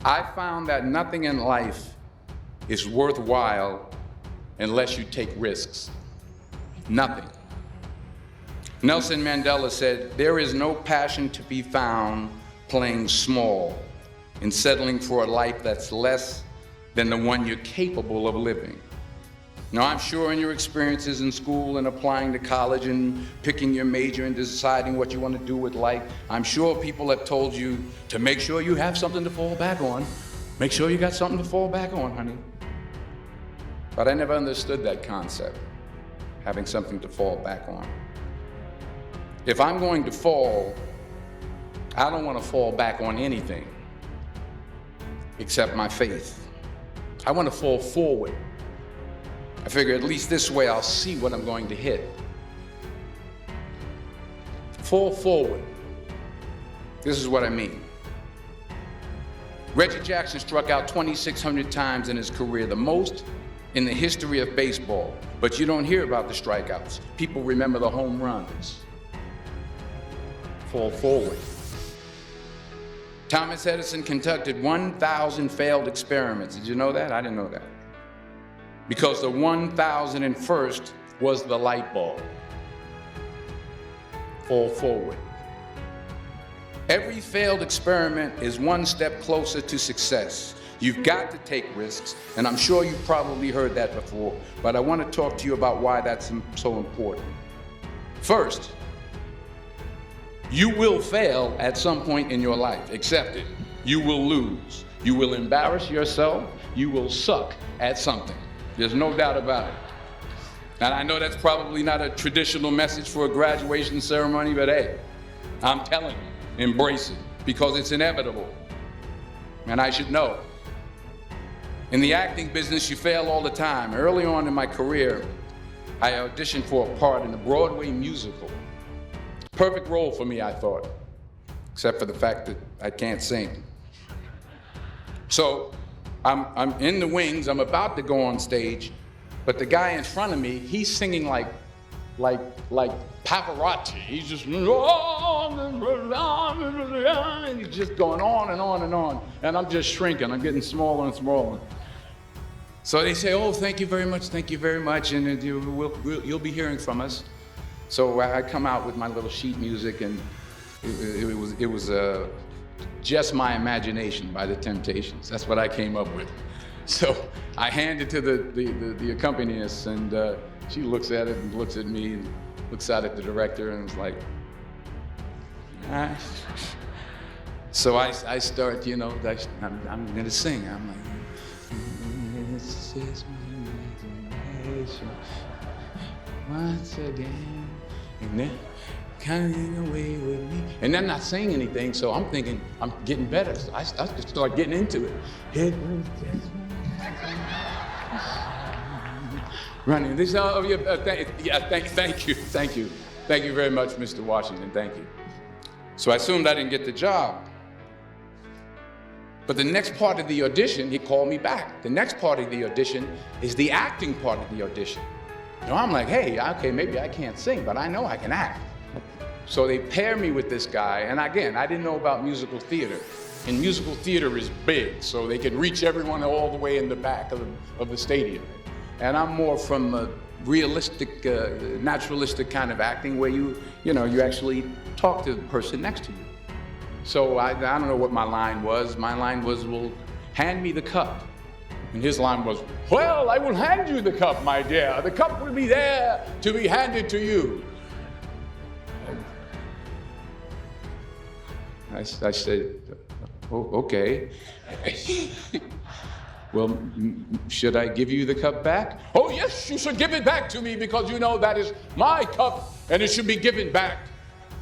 I found that nothing in life is worthwhile unless you take risks. Nothing. Nelson Mandela said, "There is no passion to be found playing small and settling for a life that's less than the one you're capable of living." Now, I'm sure in your experiences in school and applying to college and picking your major and deciding what you want to do with life, I'm sure people have told you to make sure you have something to fall back on. Make sure you got something to fall back on, honey. But I never understood that concept, having something to fall back on. If I'm going to fall, I don't want to fall back on anything except my faith. I want to fall forward. I figure at least this way I'll see what I'm going to hit. Fall forward. This is what I mean. Reggie Jackson struck out 2,600 times in his career, the most in the history of baseball. But you don't hear about the strikeouts. People remember the home runs. Fall forward. Thomas Edison conducted 1,000 failed experiments. Did you know that? I didn't know that. Because the 1,001st was the light bulb. Fall forward. Every failed experiment is one step closer to success. You've got to take risks, and I'm sure you've probably heard that before, but I want to talk to you about why that's so important. First, you will fail at some point in your life. Accept it. You will lose. You will embarrass yourself. You will suck at something. There's no doubt about it. And I know that's probably not a traditional message for a graduation ceremony, but hey, I'm telling you, embrace it, because it's inevitable. And I should know. In the acting business, you fail all the time. Early on in my career, I auditioned for a part in a Broadway musical. Perfect role for me, I thought, except for the fact that I can't sing. So I'm in the wings, I'm about to go on stage, but the guy in front of me, he's singing like Pavarotti. He's just, and he's just going on and on and on. And I'm just shrinking, I'm getting smaller and smaller. So they say, "Oh, thank you very much, and you'll be hearing from us." So I come out with my little sheet music, and it was Just My Imagination by the Temptations. That's what I came up with. So I hand it to the accompanist, and she looks at it and looks at me and looks out at the director and is like, ah. So I start, I'm gonna sing. I'm like, "This is my imagination once again, and then coming away with me." And I'm not saying anything, so I'm thinking I'm getting better. So I just start getting into it. It was just running. This, thank you very much, Mr. Washington. Thank you. So I assumed I didn't get the job. But the next part of the audition, he called me back. The next part of the audition is the acting part of the audition. Now I'm like, hey, okay, maybe I can't sing, but I know I can act. So they pair me with this guy, and again, I didn't know about musical theater. And musical theater is big, so they can reach everyone all the way in the back of the stadium. And I'm more from a realistic, naturalistic kind of acting where you actually talk to the person next to you. So I don't know what my line was. My line was, "Well, hand me the cup." And his line was, "Well, I will hand you the cup, my dear. The cup will be there to be handed to you." I said, "Oh, okay." "Well, should I give you the cup back?" "Oh, yes, you should give it back to me, because you know that is my cup and it should be given back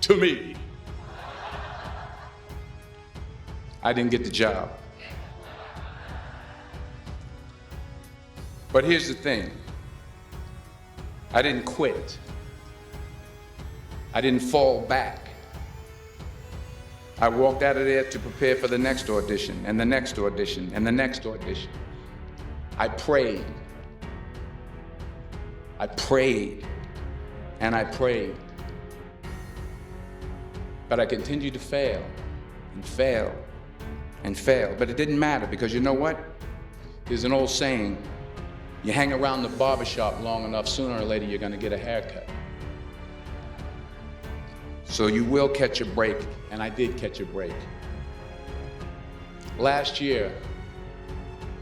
to me." I didn't get the job. But here's the thing. I didn't quit. I didn't fall back. I walked out of there to prepare for the next audition, and the next audition, and the next audition. I prayed. I prayed, and I prayed. But I continued to fail, and fail, and fail. But it didn't matter, because you know what? There's an old saying, you hang around the barbershop long enough, sooner or later you're going to get a haircut. So you will catch a break, and I did catch a break. Last year,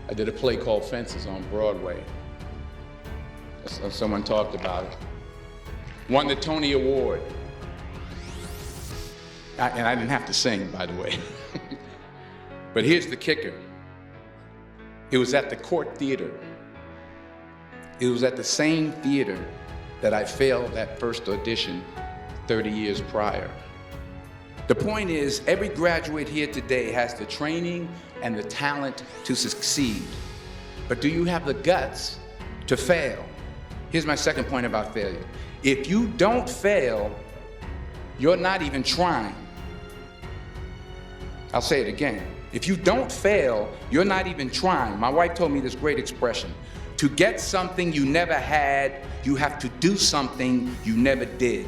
I did a play called Fences on Broadway. Someone talked about it. Won the Tony Award. And I didn't have to sing, by the way. But here's the kicker. It was at the Court Theater. It was at the same theater that I failed that first audition 30 years prior. The point is, every graduate here today has the training and the talent to succeed. But do you have the guts to fail? Here's my second point about failure. If you don't fail, you're not even trying. I'll say it again. If you don't fail, you're not even trying. My wife told me this great expression. To get something you never had, you have to do something you never did.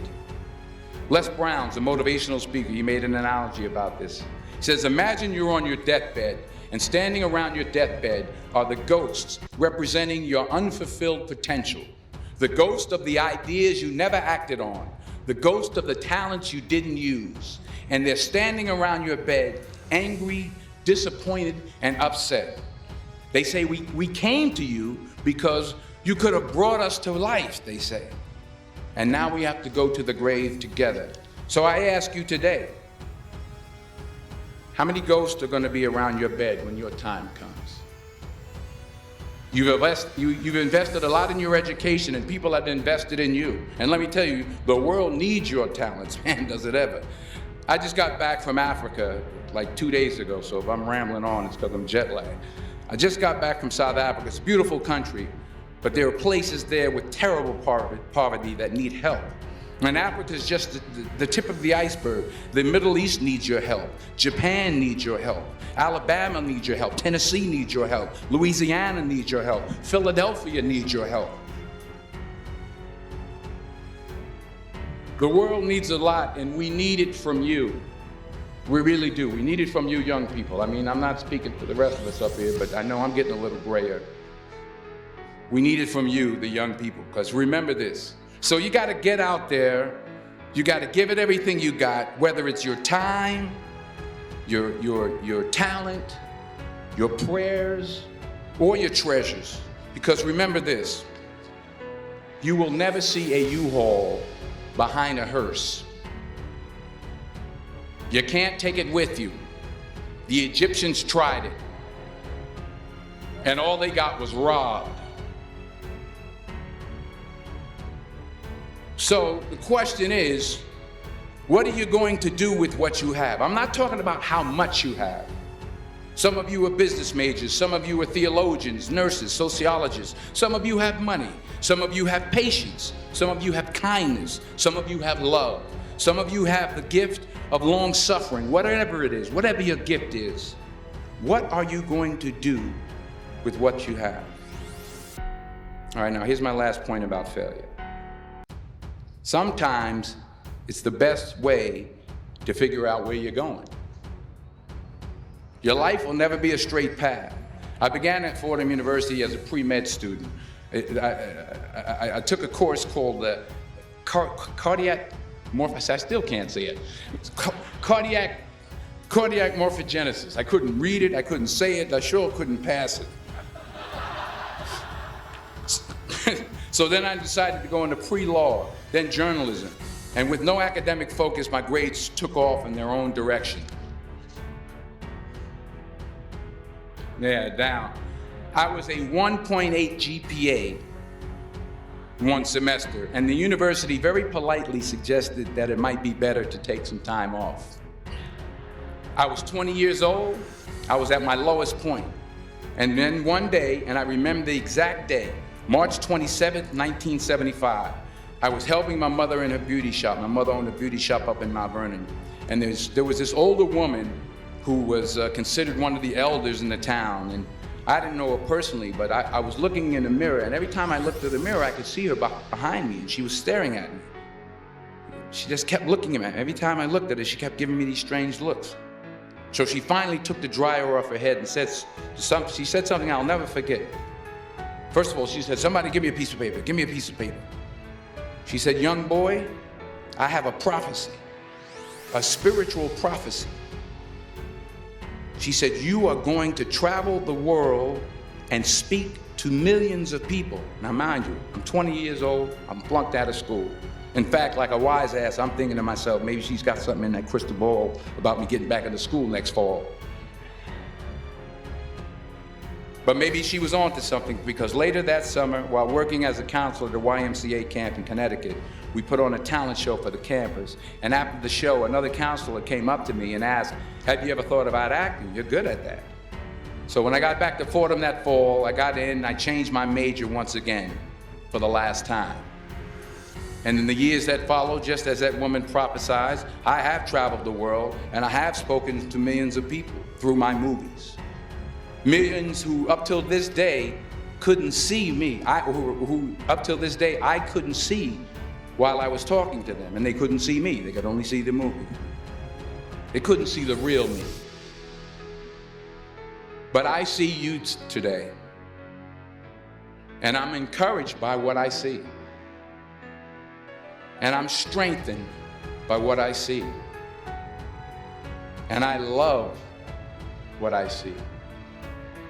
Les Brown's a motivational speaker. He made an analogy about this. He says, imagine you're on your deathbed, and standing around your deathbed are the ghosts representing your unfulfilled potential. The ghost of the ideas you never acted on. The ghost of the talents you didn't use. And they're standing around your bed, angry, disappointed, and upset. They say, we came to you because you could have brought us to life, they say. And now we have to go to the grave together. So I ask you today, how many ghosts are going to be around your bed when your time comes? You've invested a lot in your education, and people have invested in you. And let me tell you, the world needs your talents, man, does it ever. I just got back from Africa like 2 days ago, so if I'm rambling on, it's because I'm jet lagged. I just got back from South Africa. It's a beautiful country, but there are places there with terrible poverty that need help. And Africa is just the tip of the iceberg. The Middle East needs your help. Japan needs your help. Alabama needs your help. Tennessee needs your help. Louisiana needs your help. Philadelphia needs your help. The world needs a lot, and we need it from you. We really do. We need it from you young people. I mean, I'm not speaking for the rest of us up here, but I know I'm getting a little grayer. We need it from you, the young people, because remember this. So you got to get out there. You got to give it everything you got, whether it's your time, your talent, your prayers, or your treasures. Because remember this, you will never see a U-Haul behind a hearse. You can't take it with you. The Egyptians tried it, and all they got was robbed. So the question is, what are you going to do with what you have? I'm not talking about how much you have. Some of you are business majors, some of you are theologians, nurses, sociologists. Some of you have money, some of you have patience, some of you have kindness, some of you have love. Some of you have the gift of long suffering, whatever it is, whatever your gift is. What are you going to do with what you have? All right, now here's my last point about failure. Sometimes it's the best way to figure out where you're going. Your life will never be a straight path. I began at Fordham University as a pre-med student. I took a course called cardiac morphogenesis. I still can't say it. Cardiac morphogenesis. I couldn't read it, I couldn't say it, I sure couldn't pass it. So then I decided to go into pre-law, then journalism. And with no academic focus, my grades took off in their own direction. Yeah, down. I was a 1.8 GPA one semester, and the university very politely suggested that it might be better to take some time off. I was 20 years old, I was at my lowest point. And then one day, and I remember the exact day, March 27th, 1975, I was helping my mother in her beauty shop. My mother owned a beauty shop up in Mount Vernon. And there was this older woman who was considered one of the elders in the town. And I didn't know her personally, but I was looking in the mirror, and every time I looked at the mirror, I could see her behind me, and she was staring at me. She just kept looking at me. Every time I looked at her, she kept giving me these strange looks. So she finally took the dryer off her head and she said something I'll never forget. First of all, she said, somebody give me a piece of paper, give me a piece of paper. She said, young boy, I have a prophecy, a spiritual prophecy. She said, you are going to travel the world and speak to millions of people. Now mind you, I'm 20 years old, I'm flunked out of school. In fact, like a wise ass, I'm thinking to myself, maybe she's got something in that crystal ball about me getting back into school next fall. But maybe she was on to something, because later that summer, while working as a counselor at the YMCA camp in Connecticut, we put on a talent show for the campers. And after the show, another counselor came up to me and asked, have you ever thought about acting? You're good at that. So when I got back to Fordham that fall, I got in and I changed my major once again for the last time. And in the years that followed, just as that woman prophesied, I have traveled the world and I have spoken to millions of people through my movies. Millions who up till this day couldn't see me, who up till this day I couldn't see while I was talking to them, and they couldn't see me, they could only see the movie. They couldn't see the real me. But I see you today, and I'm encouraged by what I see. And I'm strengthened by what I see. And I love what I see.